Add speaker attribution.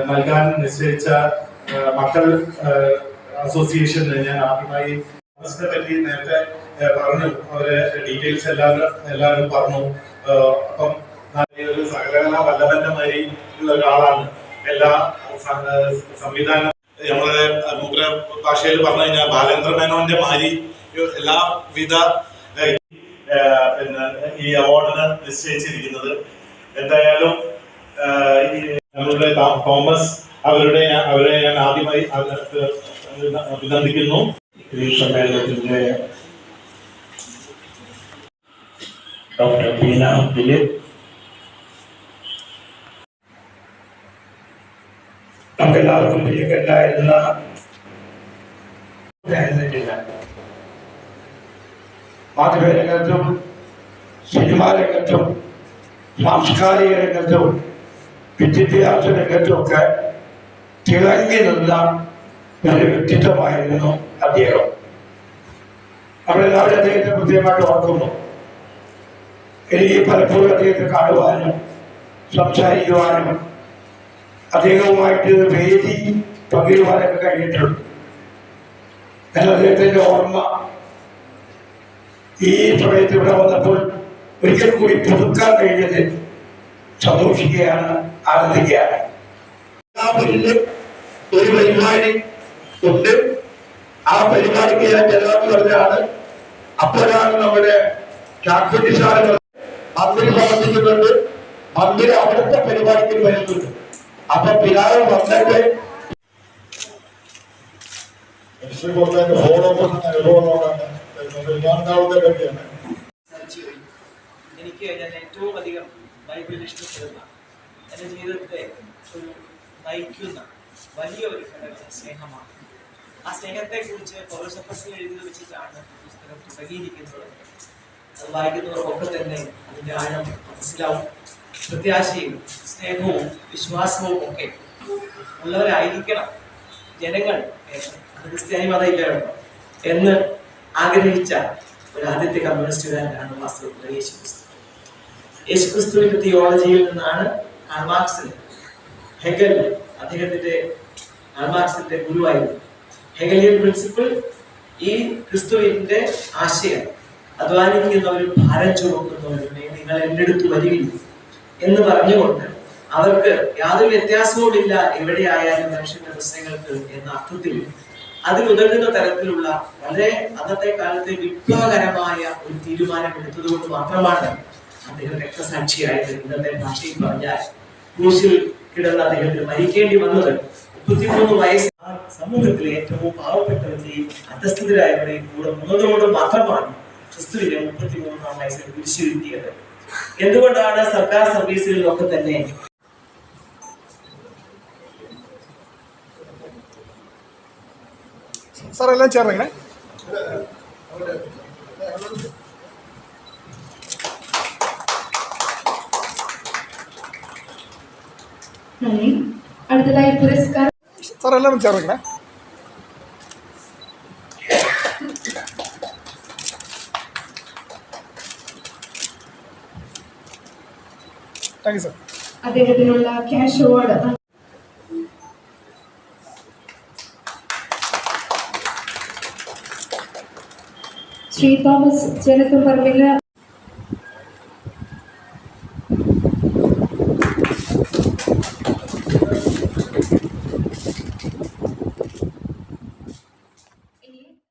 Speaker 1: നൽകാൻ നിശ്ചയിച്ച മക്കൾ അസോസിയേഷന് ഞാൻ ആദ്യമായി പറ്റി നേരത്തെ പറഞ്ഞു. അവരെ ഡീറ്റെയിൽസ് എല്ലാവരും പറഞ്ഞു. അപ്പം ഒരു സകലകലാ വല്ലഭന്റെ മാതിരി ഉള്ള ഒരാളാണ്. എല്ലാ സംവിധാനം നമ്മളെ മുഗ്ര ഭാഷയിൽ പറഞ്ഞു കഴിഞ്ഞാൽ ബാലേന്ദ്ര മേനോന്റെ മാതിരി എല്ലാവിധ പിന്നെ ഈ അവാർഡിന് നിശ്ചയിച്ചിരിക്കുന്നത്. എന്തായാലും നമ്മളുടെ തോമസ് അവരെ ഞാൻ ആദ്യമായി അഭിനന്ദിക്കുന്നു.
Speaker 2: ഈ സമ്മേളനത്തിന്റെ ഡോക്ടർ ബീന ദിലീപ്, നമുക്കെല്ലാവർക്കും പ്രിയങ്കരായിരുന്ന മാധ്യമരംഗത്തും സിനിമാ രംഗത്തും സാംസ്കാരിക രംഗത്തും വിദ്യാഭ്യാസ രംഗത്തുമൊക്കെ തിളങ്ങി നിന്ന ഒരു വ്യക്തിത്വമായിരുന്നു അദ്ദേഹം. നമ്മളെല്ലാവരും അദ്ദേഹത്തെ പ്രത്യേകമായിട്ട് ഓർക്കുന്നു. എനിക്ക് പലപ്പോഴും അദ്ദേഹത്തെ കാണുവാനും സംസാരിക്കുവാനും അദ്ദേഹവുമായിട്ട് വേദി പങ്കിടുവാനൊക്കെ കഴിഞ്ഞിട്ടുണ്ട്. എന്നാൽ അദ്ദേഹത്തിൻ്റെ ഓർമ്മ ഈ സമയത്ത് ഇവിടെ വന്നപ്പോൾ ഒരിക്കൽ കൂടി പുതുക്കാൻ കഴിഞ്ഞത് സന്തോഷിക്കുകയാണ്, ആനന്ദിക്കുകയാണ്. ഒരു പരിപാടി ഉണ്ട്. ആ പരിപാടിക്ക് ഞാൻ ചെല്ലാന്ന് പറഞ്ഞാണ്. അപ്പോഴാണ് നമ്മുടെ ചാക്കുട്ടിസാറ് മന്ത്രി പ്രവർത്തിക്കുന്നുണ്ട്, മന്ത്രി അവിടുത്തെ പരിപാടിക്ക് വരുന്നുണ്ട്. അപ്പൊ പിതാവ് വന്നിട്ട്
Speaker 3: എനിക്ക് ഞാൻ ഏറ്റവും അധികം ബൈബിളിൽ ഇഷ്ടപ്പെടുന്ന എൻ്റെ ജീവിതത്തെ ഒരു നയിക്കുന്ന വലിയ ഒരു ഘടകം സ്നേഹമാണ്. ആ സ്നേഹത്തെ കുറിച്ച് പൗരസഭയിൽ എഴുതി വെച്ചിട്ടാണ് പുസ്തകം തുടങ്ങിയിരിക്കുന്നത്. അത് വായിക്കുന്നവർക്കൊക്കെ തന്നെ അതിൻ്റെ ആഴം മനസ്സിലാവും. പ്രത്യാശയും സ്നേഹവും വിശ്വാസവും ഒക്കെ ഉള്ളവരായിരിക്കണം ജനങ്ങൾ, ക്രിസ്ത്യാനി മതയിലാണ് എന്ന് ആഗ്രഹിച്ച ഒരു ആദ്യത്തെ കമ്മ്യൂണിസ്റ്റുകാരനാണ് വാസ്തവത്തിൽ യേശുക്രിസ്തു. യേശുക്രിസ്തുവിന്റെ തിയോളജിയിൽ നിന്നാണ് കാൾ മാർക്സിന്, ഹെഗൽ മാർക്സിന്റെ ഗുരുവായിരുന്നു. ഹെഗലിയൻ പ്രിൻസിപ്പിൾ ഈ ക്രിസ്തുവിന്റെ ആശയം അധ്വാനിക്കുന്നവരും ഭാരം ചുമക്കുന്നവരും നിങ്ങൾ എൻ്റെ അടുത്ത് വരികയും എന്ന് പറഞ്ഞുകൊണ്ട് അവർക്ക് യാതൊരു വ്യത്യാസവുമില്ല എവിടെയായാലും മനുഷ്യന്റെ പ്രശ്നങ്ങൾക്ക് എന്ന അർത്ഥത്തിൽ അതിനുതകുന്ന തരത്തിലുള്ള വളരെ അന്നത്തെ കാലത്തെ വിപ്ലവകരമായ ഒരു തീരുമാനം എടുത്തതുകൊണ്ട് മാത്രമാണ് അദ്ദേഹം രക്തസാക്ഷിയായത്. ഇന്നത്തെ ഭാഷയിൽ പറഞ്ഞാൽ ക്രൂശിൽ കിടന്ന് അദ്ദേഹത്തിന് മരിക്കേണ്ടി വന്നത്. 33 വയസ്സ് സമൂഹത്തിലെ ഏറ്റവും പാവപ്പെട്ടവരുടെയും അധസ്ഥിതരായവരുടെയും കൂടെ മുന്നതോട് മാത്രമാണ് ക്രിസ്തുവിനെ 33-ാം വയസ്സിൽ കുരിശു കിട്ടിയത്. എന്തുകൊണ്ടാണ് സർക്കാർ സർവീസുകളിലൊക്കെ തന്നെ
Speaker 4: സാർ എല്ലാം ചേർന്നിങ്ങനെ
Speaker 5: അടുത്തതായി പുരസ്കാരം
Speaker 4: സാർ എല്ലാവരും ചേർന്നിങ്ങനെ താങ്ക് യു സാർ.
Speaker 5: അദ്ദേഹത്തിനുള്ള ക്യാഷ് അവാർഡ് ശ്രീ തോമസ് ചെനത്തുപറമ്പിൽ